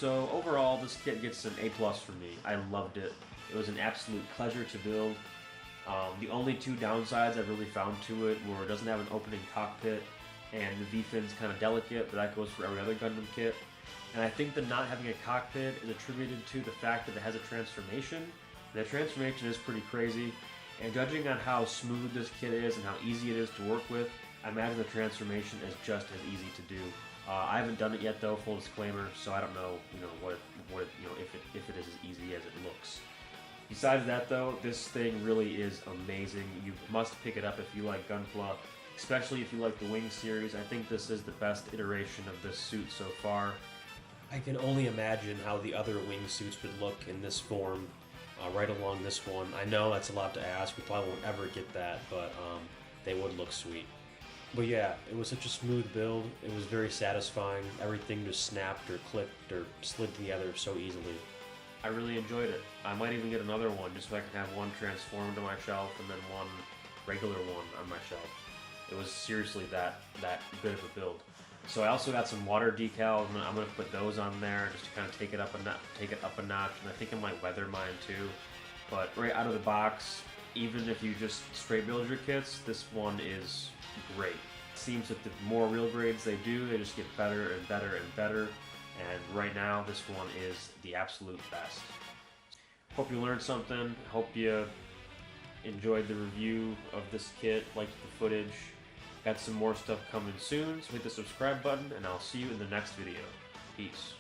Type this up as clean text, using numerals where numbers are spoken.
So overall, this kit gets an A+ for me. I loved it. It was an absolute pleasure to build. The only two downsides I've really found to it were it doesn't have an opening cockpit, and the V-fin's kind of delicate, but that goes for every other Gundam kit. And I think that not having a cockpit is attributed to the fact that it has a transformation. The transformation is pretty crazy, and judging on how smooth this kit is and how easy it is to work with, I imagine the transformation is just as easy to do. I haven't done it yet though, full disclaimer, so I don't know, if it is as easy as it looks. Besides that though, this thing really is amazing. You must pick it up if you like Gunpla, especially if you like the Wing series. I think this is the best iteration of this suit so far. I can only imagine how the other Wing suits would look in this form, right along this one. I know that's a lot to ask, we probably won't ever get that, but they would look sweet. But yeah, it was such a smooth build, it was very satisfying, everything just snapped or clicked or slid together so easily. I really enjoyed it. I might even get another one just so I can have one transformed on my shelf and then one regular one on my shelf. It was seriously that good of a build. So I also got some water decals, and I'm going to put those on there just to kind of take it up a notch, and I think I might weather mine too. But right out of the box, even if you just straight build your kits, this one is great. It seems that the more real grades they do, they just get better and better and better. And right now, this one is the absolute best. Hope you learned something. Hope you enjoyed the review of this kit, liked the footage. Got some more stuff coming soon, so hit the subscribe button, and I'll see you in the next video. Peace.